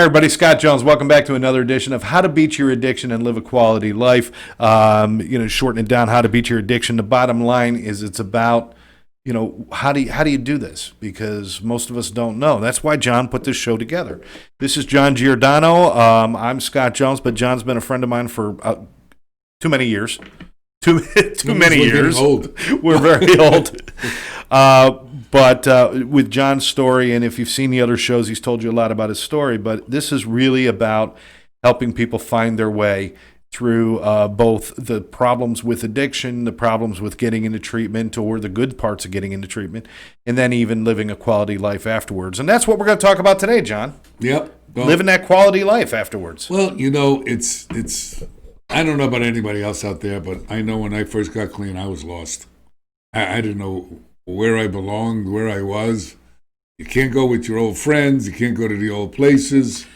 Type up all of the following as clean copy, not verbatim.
everybody. Scott Jones. Welcome back to another edition of How to Beat Your Addiction and Live a Quality Life. Shorten it down, How to Beat Your Addiction. The bottom line is it's about, how do you do this? Because most of us don't know. That's why John put this show together. This is John Giordano. I'm Scott Jones, but John's been a friend of mine for too many years. Too many years. Old. We're very old. But with John's story, and if you've seen the other shows, he's told you a lot about his story. But this is really about helping people find their way through both the problems with addiction, the problems with getting into treatment, or the good parts of getting into treatment, and then even living a quality life afterwards. And that's what we're going to talk about today, John. Yep. Well, living that quality life afterwards. Well, it's. I don't know about anybody else out there, but I know when I first got clean, I was lost. I didn't know where I belonged, where I was. You can't go with your old friends. You can't go to the old places.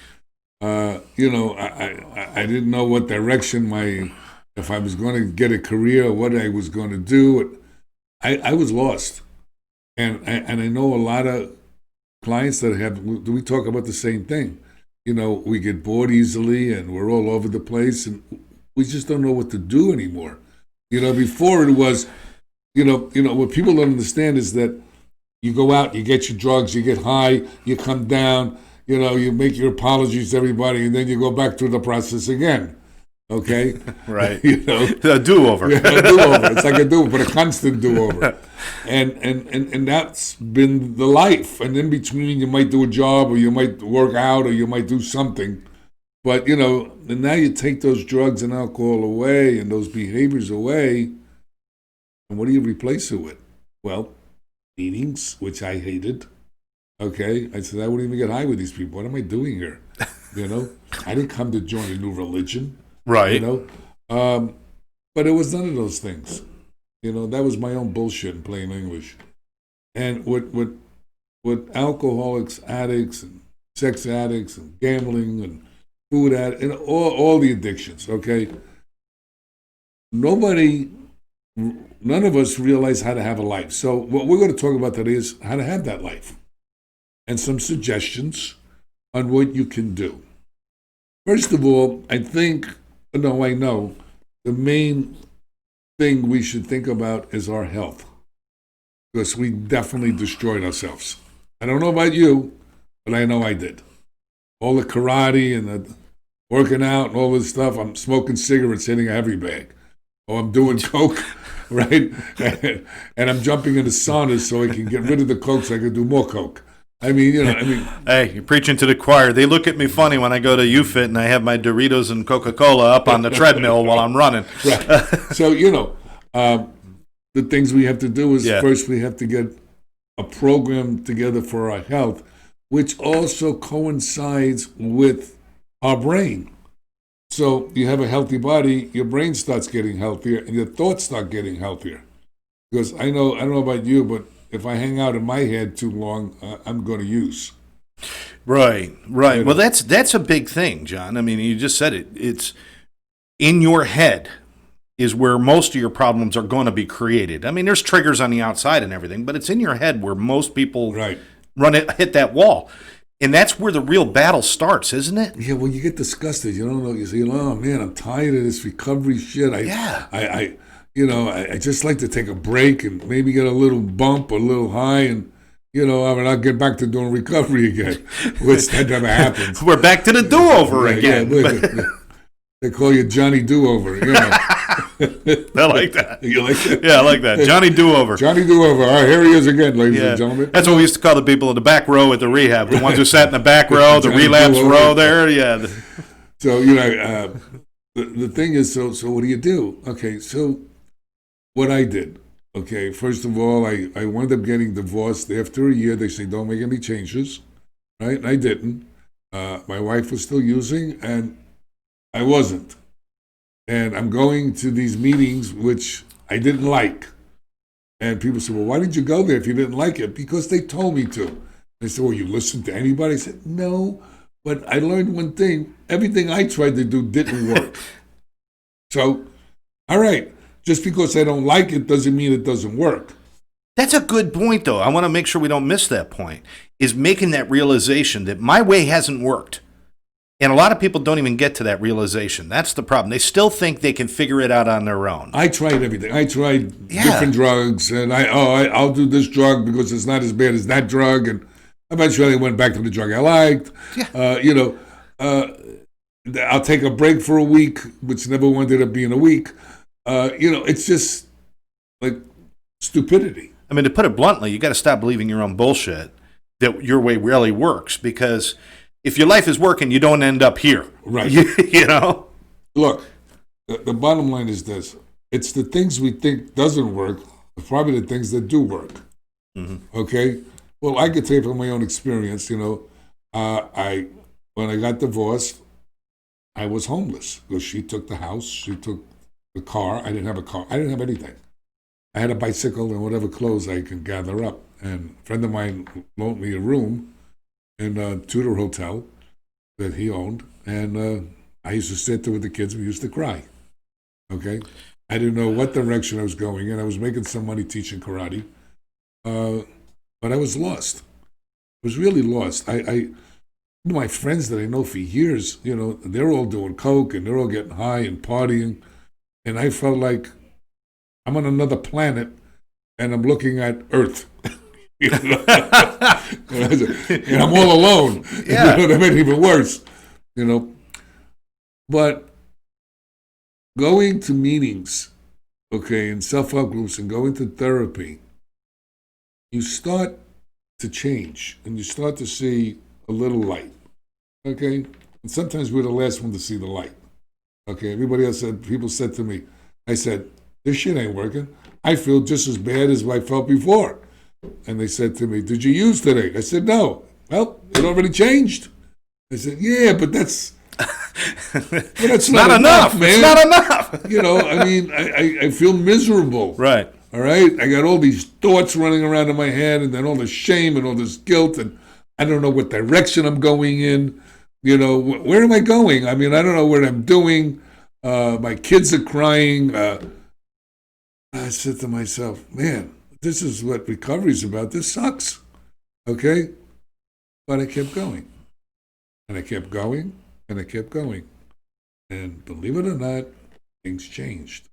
I didn't know what direction if I was going to get a career, what I was going to do. I was lost. And I know a lot of clients we talk about the same thing. We get bored easily and we're all over the place and we just don't know what to do anymore. Before it was, what people don't understand is that you go out, you get your drugs, you get high, you come down, you make your apologies to everybody, and then you go back through the process again. Okay? Right. A do-over. Yeah, a do-over. It's like a do-over, but a constant do-over. And that's been the life. And in between, you might do a job, or you might work out, or you might do something. But, and now you take those drugs and alcohol away and those behaviors away, and what do you replace it with? Well, meetings, which I hated. Okay? I said, I wouldn't even get high with these people. What am I doing here? I didn't come to join a new religion. Right. But it was none of those things. That was my own bullshit in plain English. And with alcoholics, addicts, and sex addicts, and gambling, and food addicts, and all the addictions, okay? None of us realize how to have a life. So what we're going to talk about today is how to have that life and some suggestions on what you can do. First of all, I know the main thing we should think about is our health, because we definitely destroyed ourselves. I don't know about you, but I know I did. All the karate and the working out and all this stuff, I'm smoking cigarettes, hitting a heavy bag. Or I'm doing coke, right? And I'm jumping into saunas so I can get rid of the coke so I can do more coke. Hey, you're preaching to the choir. They look at me funny when I go to UFIT and I have my Doritos and Coca-Cola up on the treadmill while I'm running. Right. So, the things we have to do is first we have to get a program together for our health, which also coincides with our brain. So you have a healthy body, your brain starts getting healthier, and your thoughts start getting healthier. Because I don't know about you, but if I hang out in my head too long, I'm going to use. Right. Well, that's a big thing, John. I mean, you just said it. It's in your head is where most of your problems are going to be created. I mean, there's triggers on the outside and everything, but it's in your head where most people hit that wall. And that's where the real battle starts, isn't it? Yeah, well, you get disgusted. You don't know. You say, oh, man, I'm tired of this recovery shit. I just like to take a break and maybe get a little bump or a little high and, I'll get back to doing recovery again, which that never happens. We're back to the do-over again. Yeah, they call you Johnny Do-Over, I like that. You like that? Yeah, I like that. Johnny Do-Over. Johnny Do-Over. All right, here he is again, ladies and gentlemen. That's what we used to call the people in the back row at the rehab. The ones who sat in the back row, the relapse row there. Yeah. So, the thing is, so what do you do? Okay, so what I did, okay, first of all, I wound up getting divorced. After a year, they say, don't make any changes, right? And I didn't. My wife was still using, and I wasn't. And I'm going to these meetings, which I didn't like. And people say, well, why did you go there if you didn't like it? Because they told me to. They said, well, you listened to anybody? I said, no, but I learned one thing. Everything I tried to do didn't work. So, all right, just because I don't like it doesn't mean it doesn't work. That's a good point, though. I want to make sure we don't miss that point, is making that realization that my way hasn't worked. And a lot of people don't even get to that realization. That's the problem. They still think they can figure it out on their own. I tried everything. I tried different drugs, and I'll do this drug because it's not as bad as that drug, and eventually I went back to the drug I liked. Yeah. I'll take a break for a week, which never ended up being a week. It's just like stupidity. I mean, to put it bluntly, you got to stop believing your own bullshit that your way really works, because if your life is working, you don't end up here. Right. You know? Look, the bottom line is this. It's the things we think doesn't work are probably the things that do work. Mm-hmm. Okay? Well, I could tell you from my own experience, when I got divorced, I was homeless because she took the house, she took the car. I didn't have a car. I didn't have anything. I had a bicycle and whatever clothes I could gather up. And a friend of mine loaned me a room in a Tudor hotel that he owned. And I used to sit there with the kids. We used to cry. Okay? I didn't know what direction I was going in. I was making some money teaching karate. But I was lost. I was really lost. My friends that I know for years, they're all doing coke and they're all getting high and partying. And I felt like I'm on another planet and I'm looking at Earth. And I'm all alone. Yeah. That made it even worse. But going to meetings, okay, and self-help groups and going to therapy, you start to change and you start to see a little light. Okay? And sometimes we're the last one to see the light. Okay? Everybody else people said to me, I said, this shit ain't working. I feel just as bad as I felt before. And they said to me, did you use today? I said, no. Well, it already changed. I said, yeah, but that's not enough, man. It's not enough. I feel miserable. Right. All right? I got all these thoughts running around in my head and then all this shame and all this guilt and I don't know what direction I'm going in. Where am I going? I don't know what I'm doing. My kids are crying. I said to myself, man, this is what recovery's about. This sucks. Okay? But I kept going. And I kept going. And I kept going. And believe it or not, things changed.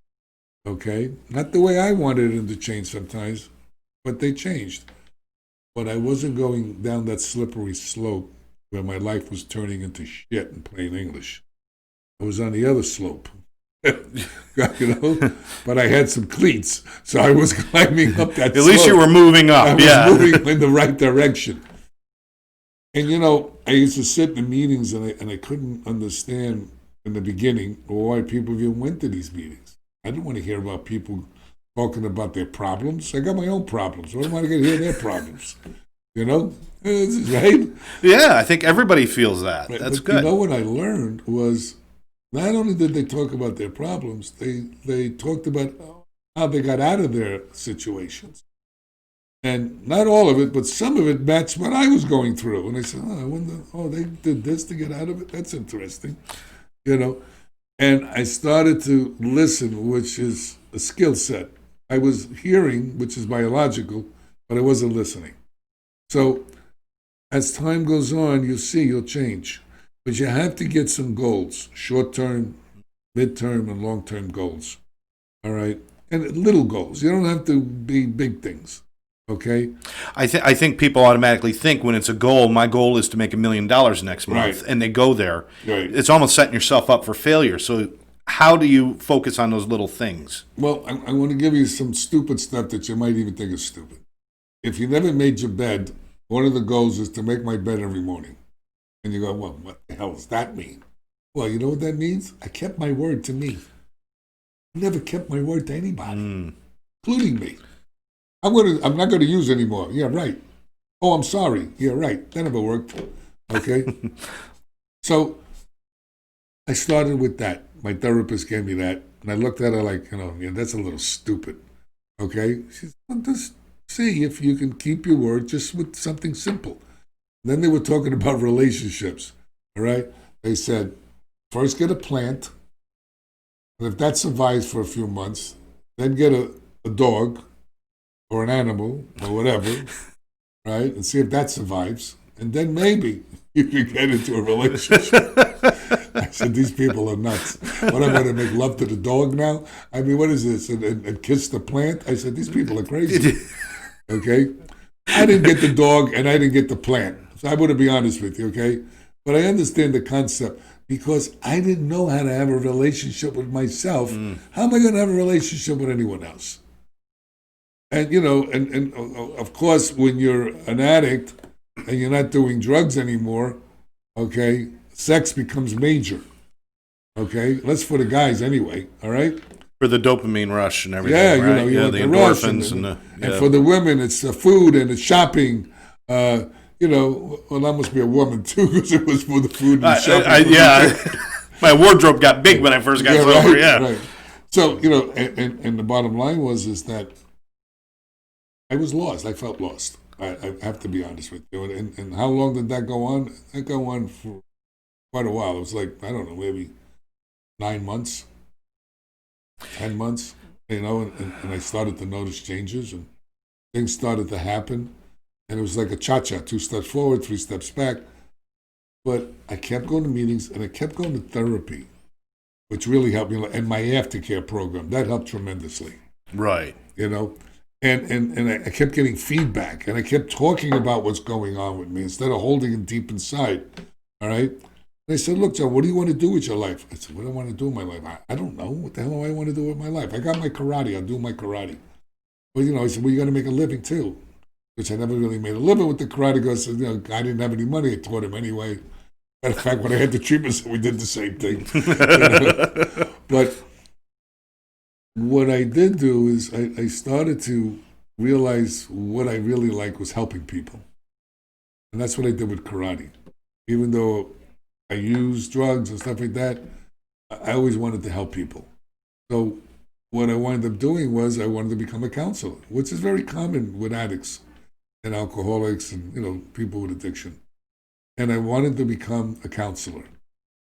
Okay? Not the way I wanted them to change sometimes, but they changed. But I wasn't going down that slippery slope where my life was turning into shit in plain English. I was on the other slope. But I had some cleats, so I was climbing up that slope. At least you were moving up. I was moving in the right direction. And I used to sit in meetings and I couldn't understand in the beginning why people even went to these meetings. I didn't want to hear about people talking about their problems. I got my own problems. Why do I want to hear their problems? Right? Yeah, I think everybody feels that. Right. That's but good. What I learned was not only did they talk about their problems, they talked about how they got out of their situations. And not all of it, but some of it matched what I was going through. And I said, I wonder, they did this to get out of it? That's interesting. And I started to listen, which is a skill set. I was hearing, which is biological, but I wasn't listening. So as time goes on, you'll change. But you have to get some goals, short-term, mid-term, and long-term goals. All right? And little goals. You don't have to be big things. Okay? I think people automatically think when it's a goal, my goal is to make $1 million next month, right. And they go there. Right. It's almost setting yourself up for failure. So how do you focus on those little things? Well, I want to give you some stupid stuff that you might even think is stupid. If you never made your bed, one of the goals is to make my bed every morning. And you go, well, what the hell does that mean? Well, you know what that means? I kept my word to me. I never kept my word to anybody, including me. I'm not going to use anymore. Yeah, right. Oh, I'm sorry. Yeah, right. That never worked. Okay? So I started with that. My therapist gave me that. And I looked at her like, that's a little stupid. Okay? She said, well, just see if you can keep your word just with something simple. Then they were talking about relationships. All right? They said, first get a plant. And if that survives for a few months, then get a dog or an animal or whatever, right? And see if that survives. And then maybe you can get into a relationship. said, these people are nuts. What, I'm going to make love to the dog now? I mean, what is this? And kiss the plant? I said, these people are crazy. Okay? I didn't get the dog and I didn't get the plant. So I want to be honest with you, okay? But I understand the concept because I didn't know how to have a relationship with myself. How am I going to have a relationship with anyone else? And, you know, and of course, when you're an addict and you're not doing drugs anymore, okay, sex becomes major. Okay? That's for the guys anyway, all right? For the dopamine rush and everything, Yeah, right? you want the the rush endorphins and for the women, it's food and it's shopping. You know, well, that must be a woman too, because it was for the food and shopping. Yeah, my wardrobe got big when I first got sober. Right, yeah. Right. So you know, and the bottom line is that I was lost. I felt lost. I have to be honest with you. And how long did that go on? That go on for quite a while. It was like, I don't know, maybe 9 months, 10 months. You know, and I started to notice changes and things started to happen. And it was like a cha-cha, 2 steps forward, 3 steps back. But I kept going to meetings and I kept going to therapy, which really helped me. And my aftercare program, that helped tremendously. Right. You know, and I kept getting feedback and I kept talking about what's going on with me instead of holding it deep inside. All right. They said, look, John, what do you want to do with your life? I said, what do I want to do with my life? I don't know. What the hell do I want to do with my life? I got my karate. I'll do my karate. Well, you know, I said, well, you got to make a living too, which I never really made a living with the karate because, you know, I didn't have any money. I taught him anyway. Matter of fact, when I had the treatments, we did the same thing. You know? But what I did do is I started to realize what I really like was helping people. And that's what I did with karate. Even though I used drugs and stuff like that, I always wanted to help people. So what I wound up doing was I wanted to become a counselor, which is very common with addicts and alcoholics and, you know, people with addiction. And I wanted to become a counselor.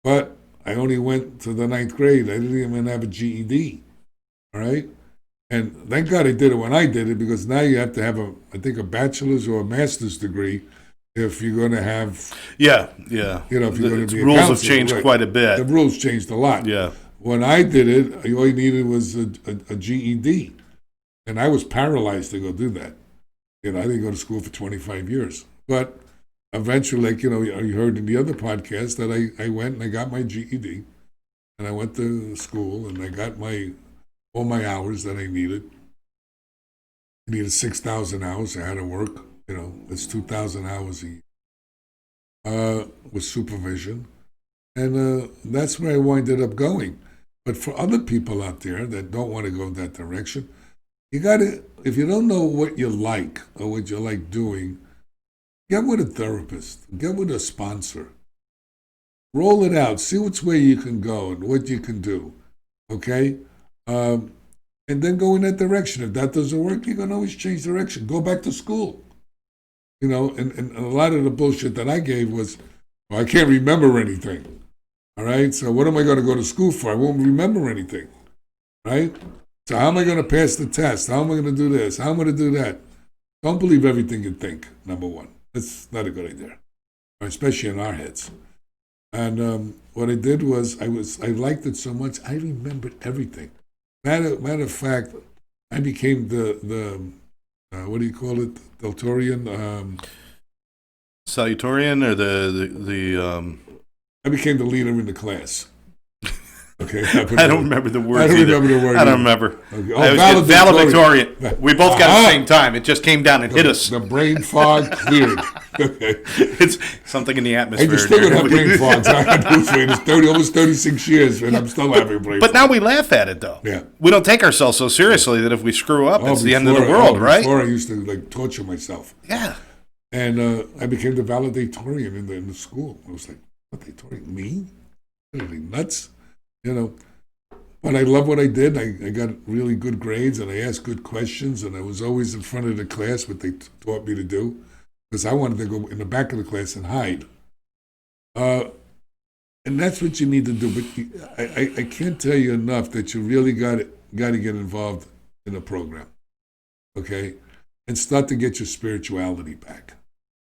But I only went to the 9th grade. I didn't even have a GED. All right? And thank God I did it when I did it, because now you have to have I think a bachelor's or a master's degree if you're going to have. Yeah. You know, if you're going to be a rules counselor. have changed right. quite a bit. The rules changed a lot. Yeah. When I did it, all you needed was a GED. And I was paralyzed to go do that. You know, I didn't go to school for 25 years. But eventually, like, you know, you heard in the other podcast that I went and I got my GED. And I went to school and I got all my hours that I needed. I needed 6,000 hours. I had to work. You know, it's 2,000 hours a year with supervision. And that's where I winded up going. But for other people out there that don't want to go that direction, you got to, if you don't know what you like or what you like doing, get with a therapist, get with a sponsor. Roll it out, see which way you can go and what you can do, okay? And then go in that direction. If that doesn't work, you can always change direction. Go back to school. You know, and a lot of the bullshit that I gave was, well, I can't remember anything. All right? So what am I going to go to school for? I won't remember anything. Right? So how am I going to pass the test? How am I going to do this? How am I going to do that? Don't believe everything you think, number one. That's not a good idea, especially in our heads. And what I did was, I liked it so much, I remembered everything. Matter of fact, I became the what do you call it? Deltorian? Salutatorian or the I became the leader in the class. Okay. I don't remember the word. I don't remember the word. I don't remember. Okay. Oh, valedictorian. We both got it at the same time. It just came down and hit us. The brain fog cleared. Okay. It's something in the atmosphere. I just still have brain fog. It's almost 36 years, and I'm still having brain fog. But now we laugh at it, though. Yeah. We don't take ourselves so seriously that if we screw up, it's the end of the world, right? Before I used to torture myself. Yeah. And I became the valedictorian in the school. I was like, valedictorian? Me? Are they nuts? You know, but I love what I did. I got really good grades, and I asked good questions, and I was always in front of the class, what they taught me to do, because I wanted to go in the back of the class and hide. And that's what you need to do. But I can't tell you enough that you really got to get involved in a program, okay, and start to get your spirituality back.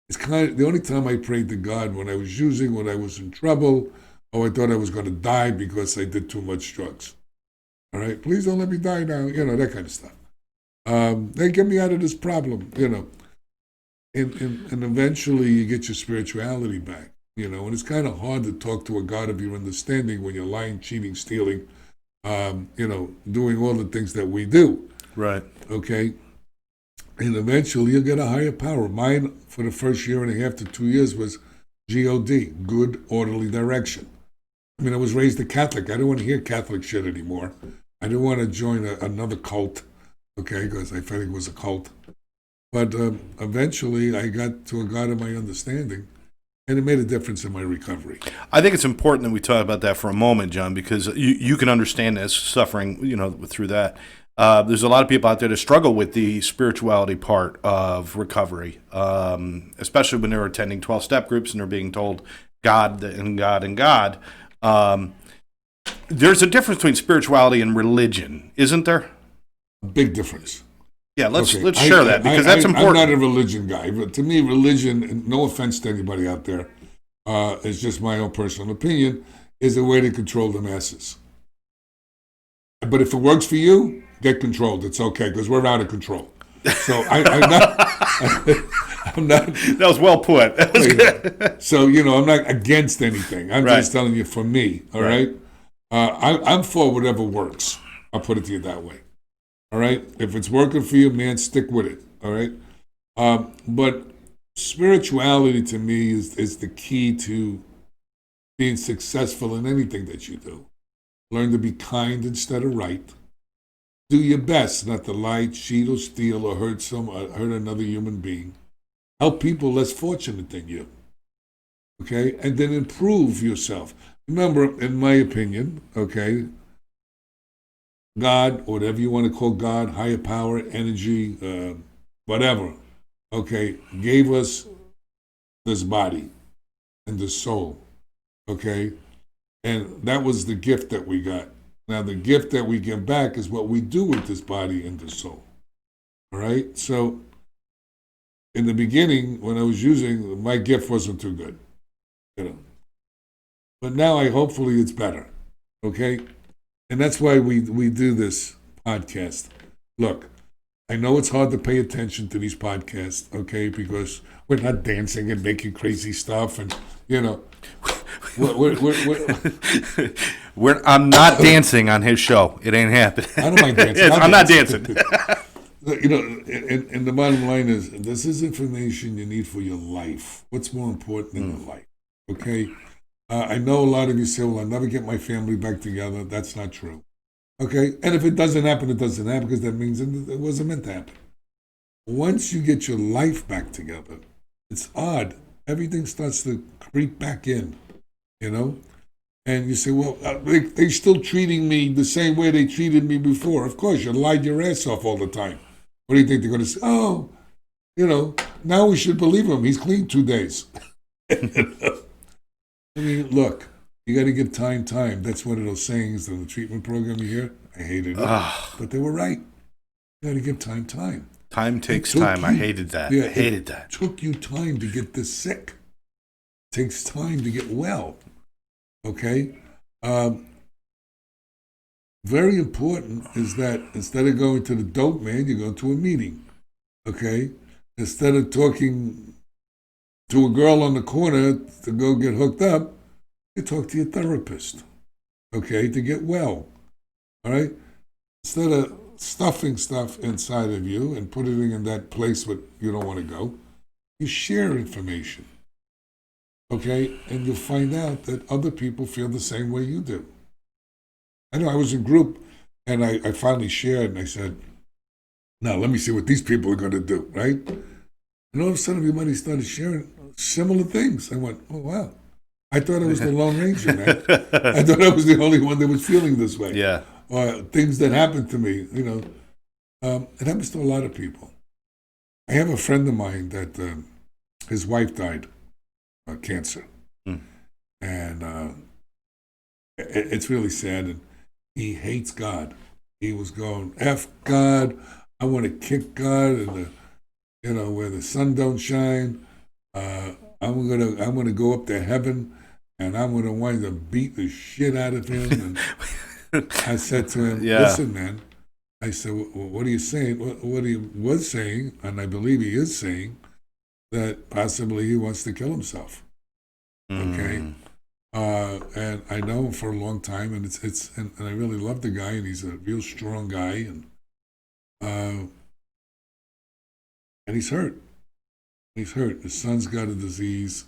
It's kind of the only time I prayed to God when I was in trouble, Oh, I thought I was going to die because I did too much drugs. All right, please don't let me die now. That kind of stuff. They get me out of this problem. And eventually you get your spirituality back. And it's kind of hard to talk to a God of your understanding when you're lying, cheating, stealing, doing all the things that we do. Right. Okay. And eventually you'll get a higher power. Mine, for the first year and a half to 2 years, was GOD, good orderly direction. I was raised a Catholic. I didn't want to hear Catholic shit anymore. I didn't want to join another cult, okay, because I felt it was a cult. But eventually I got to a God of my understanding, and it made a difference in my recovery. I think it's important that we talk about that for a moment, John, because you can understand this suffering, through that. There's a lot of people out there that struggle with the spirituality part of recovery, especially when they're attending 12-step groups and they're being told God and God and God. There's a difference between spirituality and religion, isn't there? A big difference. Yeah, let's share that, because that's important. I'm not a religion guy, but to me, religion, and no offense to anybody out there, it's just my own personal opinion, is a way to control the masses. But if it works for you, get controlled. It's okay, because we're out of control. So I'm not. That was well put. That was good. So, I'm not against anything. I'm just telling you, for me, all right? I'm for whatever works. I'll put it to you that way. All right? If it's working for you, man, stick with it. All right? But spirituality, to me, is the key to being successful in anything that you do. Learn to be kind instead of right. Do your best not to lie, cheat, or steal, or hurt another human being. Help people less fortunate than you. Okay? And then improve yourself. Remember, in my opinion, okay, God, whatever you want to call God, higher power, energy, whatever, okay, gave us this body and this soul, okay? And that was the gift that we got. Now, the gift that we give back is what we do with this body and this soul, all right? So, in the beginning, when I was using, my gift wasn't too good, But now, hopefully, it's better, okay? And that's why we do this podcast. Look, I know it's hard to pay attention to these podcasts, okay, because we're not dancing and making crazy stuff, and I'm not dancing on his show. It ain't happening. I don't mind dancing. I'm not dancing. And the bottom line is, this is information you need for your life. What's more important than your life? Okay. I know a lot of you say, well, I'll never get my family back together. That's not true. Okay? And if it doesn't happen, it doesn't happen, because that means it wasn't meant to happen. Once you get your life back together, it's odd. Everything starts to creep back in, And you say, well, they're still treating me the same way they treated me before. Of course, you lied your ass off all the time. What do you think they're going to say? Oh, now we should believe him. He's clean 2 days. I mean, look, you got to give time. That's one of those sayings in the treatment program you hear. I hated it. But they were right. You got to give time. Time takes time. I hated that. Yeah, I hated that. It took you time to get this sick. It takes time to get well. Okay? Very important is that instead of going to the dope man, you go to a meeting. Okay? Instead of talking to a girl on the corner to go get hooked up, you talk to your therapist, okay, to get well, all right? Instead of stuffing stuff inside of you and putting it in that place where you don't want to go, you share information, okay? And you'll find out that other people feel the same way you do. I know I was in group, and I finally shared, and I said, now let me see what these people are going to do, right? And all of a sudden, everybody started sharing similar things. I went, oh, wow. I thought I was the Lone Ranger, man. I thought I was the only one that was feeling this way. Yeah. Or things that happened to me, it happens to a lot of people. I have a friend of mine that his wife died of cancer. And it's really sad. And he hates God. He was going, F God. I want to kick God and where the sun don't shine. I'm gonna go up to heaven and I'm going to wind up beat the shit out of him. And I said to him, Yeah. listen, man, I said, what are you saying? What he was saying, and I believe he is saying, that possibly he wants to kill himself. Okay? And I know him for a long time, and and I really love the guy, and he's a real strong guy, and he's hurt. He's hurt. His son's got a disease.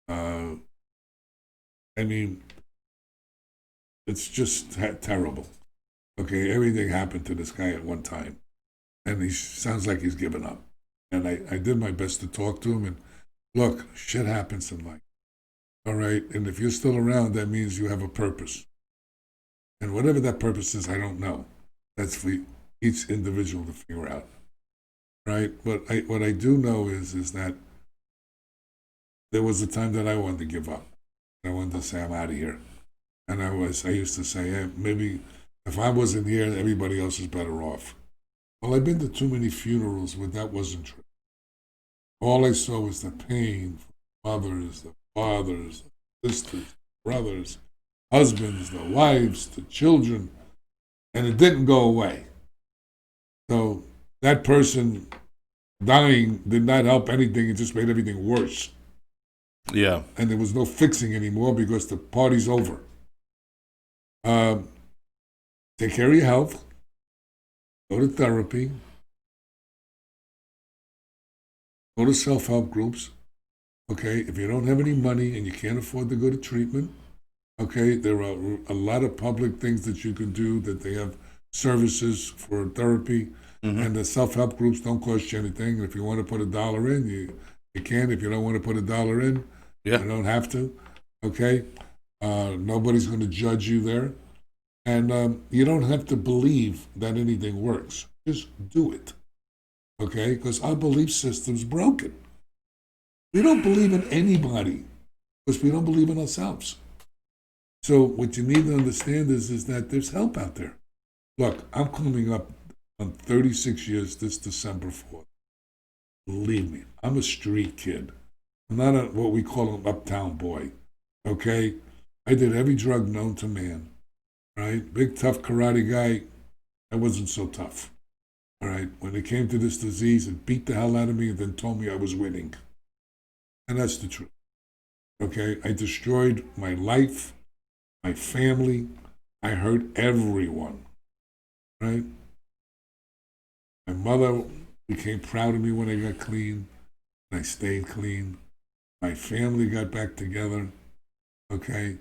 I mean, it's just terrible. Okay, everything happened to this guy at one time, and he sounds like he's given up. And I did my best to talk to him, and look, shit happens in life. All right, and if you're still around, that means you have a purpose. And whatever that purpose is, I don't know. That's for each individual to figure out. Right? But what I do know is that there was a time that I wanted to give up. I wanted to say, I'm out of here. And I used to say, hey, maybe if I wasn't here, everybody else is better off. Well, I've been to too many funerals where that wasn't true. All I saw was the pain for mothers, the fathers, the sisters, brothers, husbands, the wives, the children, and it didn't go away. So that person dying did not help anything, it just made everything worse. Yeah. And there was no fixing anymore because the party's over. Take care of your health, go to therapy, go to self-help groups. Okay, if you don't have any money and you can't afford to go to treatment, okay, there are a lot of public things that you can do, that they have services for therapy, and the self-help groups don't cost you anything. And if you want to put $1 in, you can. If you don't want to put $1 in, you don't have to. Okay, nobody's going to judge you there, and you don't have to believe that anything works. Just do it. Okay, because our belief system's broken. We don't believe in anybody because we don't believe in ourselves. So what you need to understand is that there's help out there. Look, I'm coming up on 36 years this December 4th. Believe me, I'm a street kid. I'm not a, what we call an uptown boy, okay? I did every drug known to man, right? Big, tough karate guy, I wasn't so tough, all right? When it came to this disease, it beat the hell out of me and then told me I was winning. And that's the truth, okay? I destroyed my life, my family. I hurt everyone, right? My mother became proud of me when I got clean, and I stayed clean. My family got back together, okay,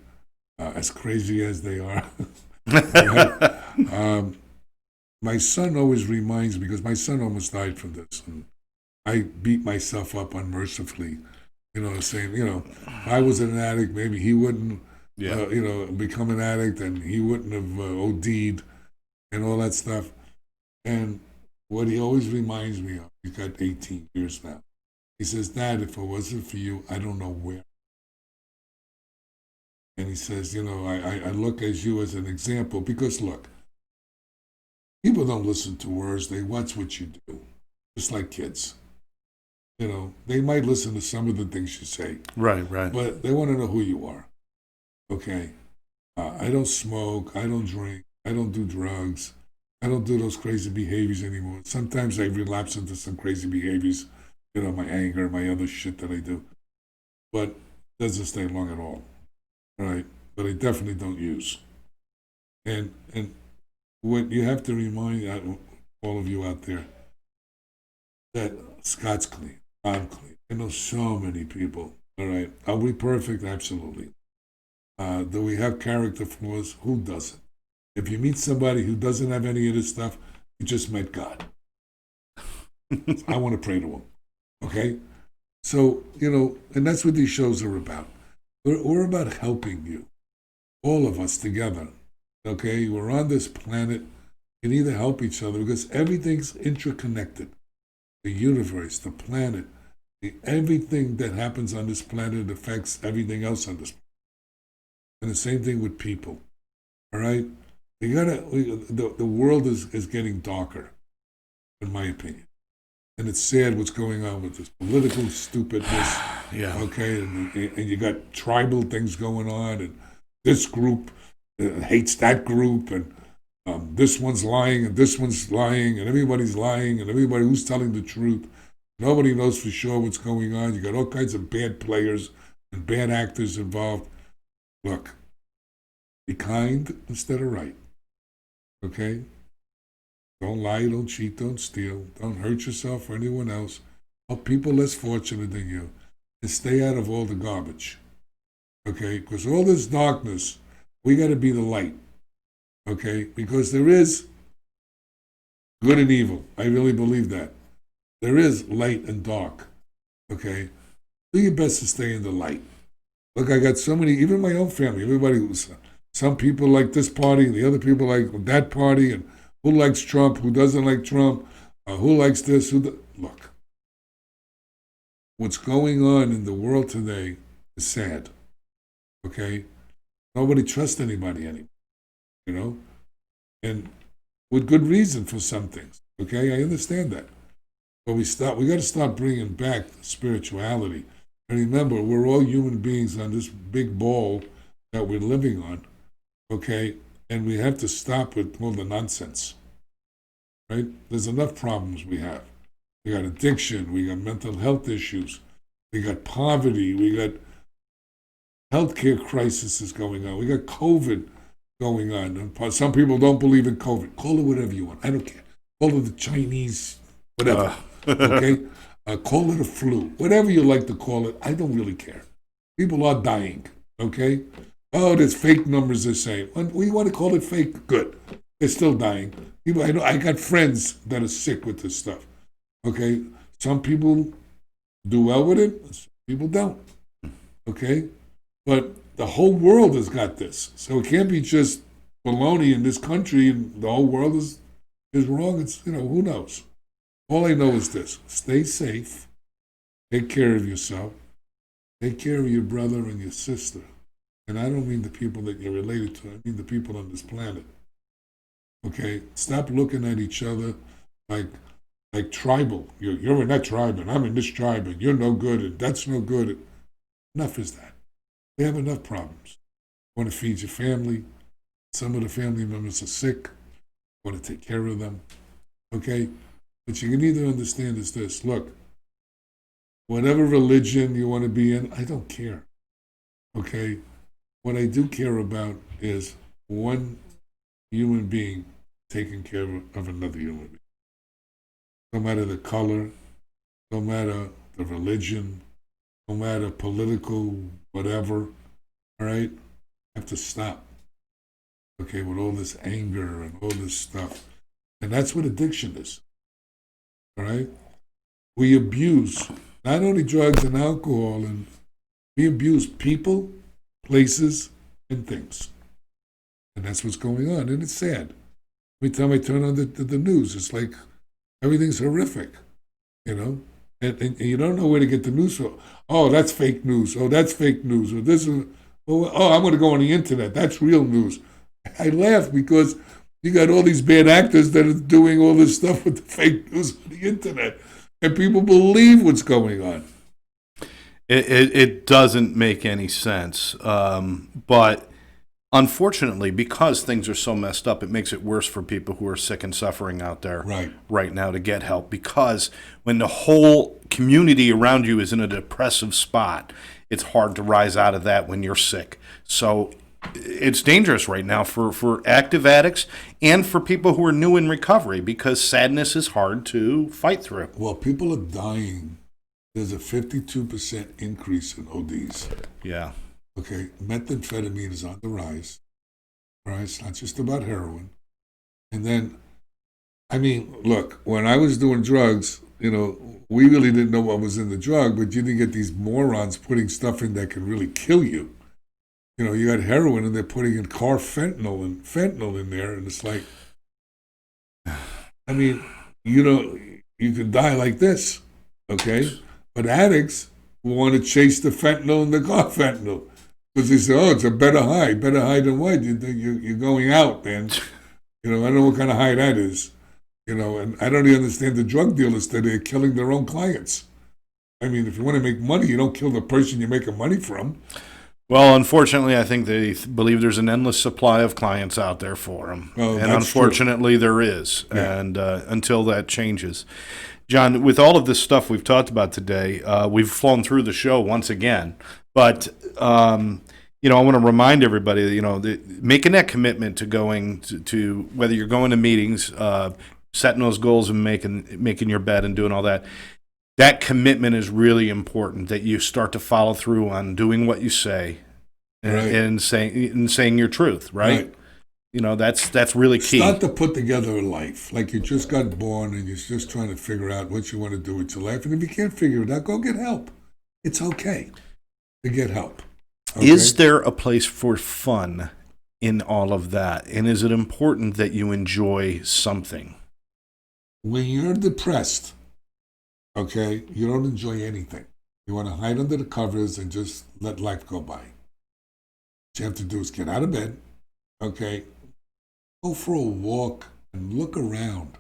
as crazy as they are. Right? My son always reminds me, because my son almost died from this, and I beat myself up unmercifully, saying, if I was an addict, maybe he wouldn't, become an addict, and he wouldn't have OD'd and all that stuff. And what he always reminds me of, he's got 18 years now. He says, Dad, if it wasn't for you, I don't know where. And he says, I look at you as an example because, look, people don't listen to words. They watch what you do, just like kids. They might listen to some of the things you say. Right. But they want to know who you are. Okay? I don't smoke. I don't drink. I don't do drugs. I don't do those crazy behaviors anymore. Sometimes I relapse into some crazy behaviors, my anger, my other shit that I do. But it doesn't stay long at all. All right? But I definitely don't use. And what you have to remind all of you out there, that Scott's clean. I'm clean. I know so many people. All right? Are we perfect? Absolutely. Do we have character flaws? Who doesn't? If you meet somebody who doesn't have any of this stuff, you just met God. I want to pray to him. Okay? So, and that's what these shows are about. We're about helping you, all of us together. Okay? We're on this planet. We need to help each other because everything's interconnected. The universe, the planet, everything that happens on this planet affects everything else on this planet. And the same thing with people. All right? The world is getting darker, in my opinion. And it's sad what's going on with this political stupidness. Yeah. Okay, and you got tribal things going on, and this group hates that group, and this one's lying, and this one's lying, and everybody's lying, and everybody who's telling the truth. Nobody knows for sure what's going on. You got all kinds of bad players and bad actors involved. Look, be kind instead of right. Okay? Don't lie, don't cheat, don't steal, don't hurt yourself or anyone else. Help people less fortunate than you. And stay out of all the garbage. Okay? Because all this darkness, we got to be the light. Okay? Because there is good and evil. I really believe that. There is light and dark. Okay? Do your best to stay in the light. Look, I got so many, even my own family, everybody was, some people like this party, the other people like that party, and who likes Trump, who doesn't like Trump, who likes this, look. What's going on in the world today is sad. Okay? Nobody trusts anybody anymore. You know? And with good reason for some things. Okay? I understand that. But we got to start bringing back spirituality. And remember, we're all human beings on this big ball that we're living on, okay? And we have to stop with all the nonsense, right? There's enough problems we have. We got addiction, we got mental health issues, we got poverty, we got healthcare crises going on, we got COVID going on. And some people don't believe in COVID. Call it whatever you want. I don't care. Call it the Chinese, whatever, okay? Call it a flu, whatever you like to call it. I don't really care. People are dying, okay? Oh, there's fake numbers they're saying. We want to call it fake. Good. They're still dying. People, I got friends that are sick with this stuff, okay? Some people do well with it, some people don't, okay? But the whole world has got this. So it can't be just baloney in this country and the whole world is wrong. It's, who knows? All I know is this: stay safe, take care of yourself, take care of your brother and your sister. And I don't mean the people that you're related to, I mean the people on this planet. Okay? Stop looking at each other like tribal. You're in that tribe, and I'm in this tribe, and you're no good, and that's no good. Enough is that. We have enough problems. You want to feed your family. Some of the family members are sick. You want to take care of them. Okay? But you can either understand is this: look, whatever religion you want to be in, I don't care. Okay? What I do care about is one human being taking care of another human being. No matter the color, no matter the religion, no matter political whatever, all right? Have to stop. Okay, with all this anger and all this stuff. And that's what addiction is. All right? We abuse not only drugs and alcohol, and we abuse people, places, and things. And that's what's going on. And it's sad. Every time I turn on the news, it's like everything's horrific, And you don't know where to get the news from. Oh, that's fake news. Oh, that's fake news. Or this is, oh, I'm going to go on the internet. That's real news. I laugh because you got all these bad actors that are doing all this stuff with the fake news on the internet, and people believe what's going on. It doesn't make any sense, but unfortunately, because things are so messed up, it makes it worse for people who are sick and suffering out there right now to get help. Because when the whole community around you is in a depressive spot, it's hard to rise out of that when you're sick. So it's dangerous right now for active addicts and for people who are new in recovery, because sadness is hard to fight through. Well, people are dying. There's a 52% increase in ODs. Yeah. Okay, methamphetamine is on the rise. All right, it's not just about heroin. And then, look, when I was doing drugs, we really didn't know what was in the drug, but you didn't get these morons putting stuff in that can really kill you. You got heroin and they're putting in fentanyl in there, and it's like, you could die like this, okay? But addicts want to chase the fentanyl and the carfentanil because they say, oh, it's a better high than what? You're going out, man. I don't know what kind of high that is. And I don't even understand the drug dealers that are killing their own clients. I mean, if you want to make money, you don't kill the person you're making money from. Well, unfortunately, I think they believe there's an endless supply of clients out there for them. Oh, and that's unfortunately, there is. Yeah. And until that changes. John, with all of this stuff we've talked about today, we've flown through the show once again. But, I want to remind everybody, making that commitment to going to whether you're going to meetings, setting those goals and making your bed and doing all that. That commitment is really important, that you start to follow through on doing what you say and saying your truth, right? That's really key. Start to put together a life. Like you just got born and you're just trying to figure out what you want to do with your life. And if you can't figure it out, go get help. It's okay to get help. Okay? Is there a place for fun in all of that? And is it important that you enjoy something? When you're depressed, okay, you don't enjoy anything. You want to hide under the covers and just let life go by. What you have to do is get out of bed, okay, go for a walk and look around,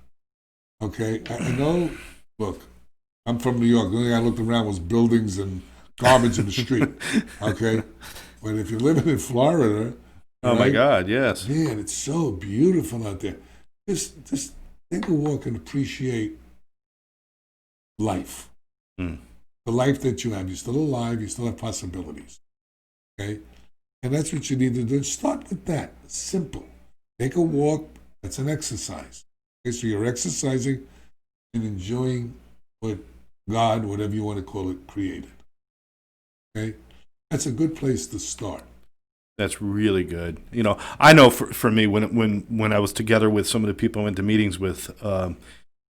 okay? I know, look, I'm from New York. The only thing I looked around was buildings and garbage in the street, okay? But if you're living in Florida, Oh, my God, yes. Man, it's so beautiful out there. Just take a walk and appreciate life. The life that you have. You're still alive. You still have possibilities. Okay? And that's what you need to do. Start with that. It's simple. Take a walk. That's an exercise. Okay? So you're exercising and enjoying what God, whatever you want to call it, created. Okay? That's a good place to start. That's really good. I know for me, when I was together with some of the people I went to meetings with,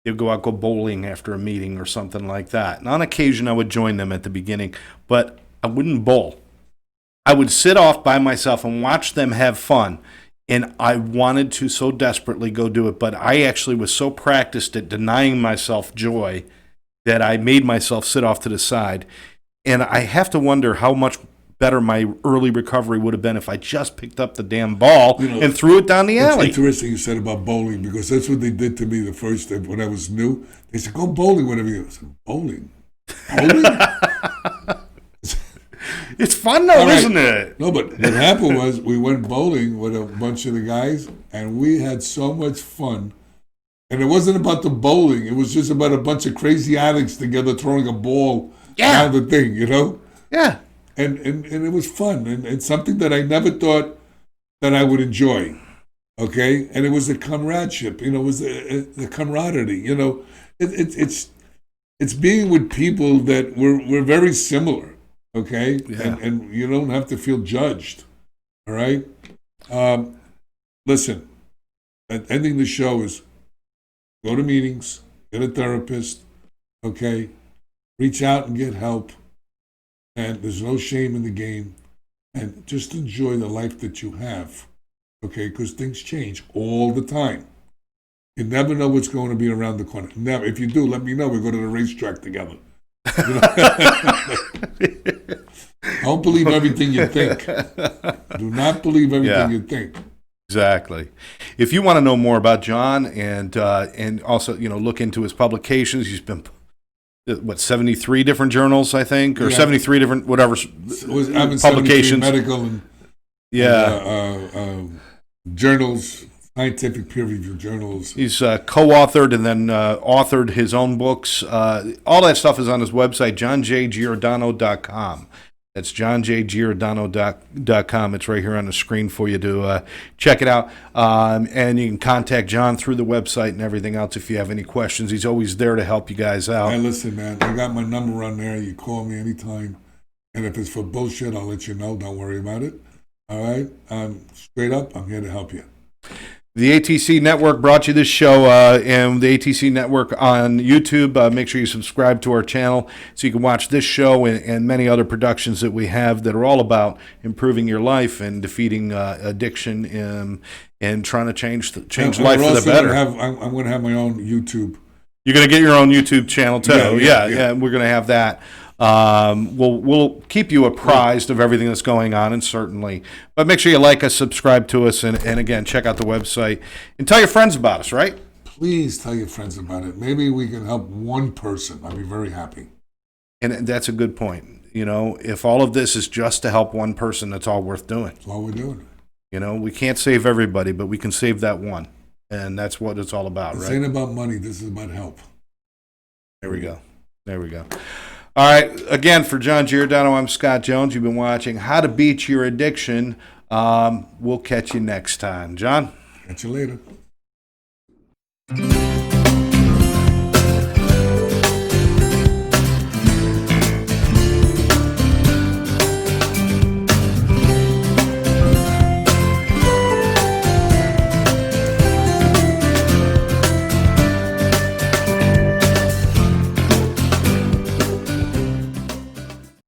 they'd go bowling after a meeting or something like that. And on occasion, I would join them at the beginning, but I wouldn't bowl. I would sit off by myself and watch them have fun. And I wanted to so desperately go do it, but I actually was so practiced at denying myself joy that I made myself sit off to the side. And I have to wonder how much better my early recovery would have been if I just picked up the damn ball and threw it down the alley. It's interesting you said about bowling, because that's what they did to me the first time when I was new. They said, go bowling, whatever you do. I said, bowling? Bowling? It's fun though, right. Isn't it? No, but what happened was we went bowling with a bunch of the guys, and we had so much fun. And it wasn't about the bowling. It was just about a bunch of crazy addicts together throwing a ball down the thing, Yeah. And it was fun, and it's something that I never thought that I would enjoy, okay? And it was the comradeship, it was the camaraderie, it's being with people that we're very similar, okay? Yeah. And you don't have to feel judged, all right? Listen, ending the show is go to meetings, get a therapist, okay? Reach out and get help. And there's no shame in the game. And just enjoy the life that you have, okay? Because things change all the time. You never know what's going to be around the corner. Never. If you do, let me know. We go to the racetrack together. Don't believe everything you think. Do not believe everything you think. Exactly. If you want to know more about John and also look into his publications, he's been 73 different journals, I think, or 73 different whatever publications, medical and journals, scientific peer-reviewed journals. He's co-authored and then authored his own books. All that stuff is on his website, johnjgiordano.com. That's johnjgiordano.com. It's right here on the screen for you to check it out. And you can contact John through the website and everything else if you have any questions. He's always there to help you guys out. Hey, listen, man, I got my number on there. You call me anytime. And if it's for bullshit, I'll let you know. Don't worry about it. All right? Straight up, I'm here to help you. The ATC Network brought you this show, and the ATC Network on YouTube. Make sure you subscribe to our channel so you can watch this show and many other productions that we have that are all about improving your life and defeating addiction and trying to change life for the better. I'm going to have my own YouTube. You're going to get your own YouTube channel too. Yeah. We're going to have that. We'll keep you apprised of everything that's going on, and certainly. But make sure you like us, subscribe to us, and again, check out the website and tell your friends about us, right? please tell your friends about it. Maybe we can help one person. I'd be very happy. And that's a good point. You know, if all of this is just to help one person, that's all worth doing. That's all we're doing. You know, we can't save everybody, but we can save that one. And that's what it's all about, This right? ain't about money. This is about help. There we go. There we go. All right. Again, for John Giordano, I'm Scott Jones. You've been watching How to Beat Your Addiction. We'll catch you next time. John? Catch you later.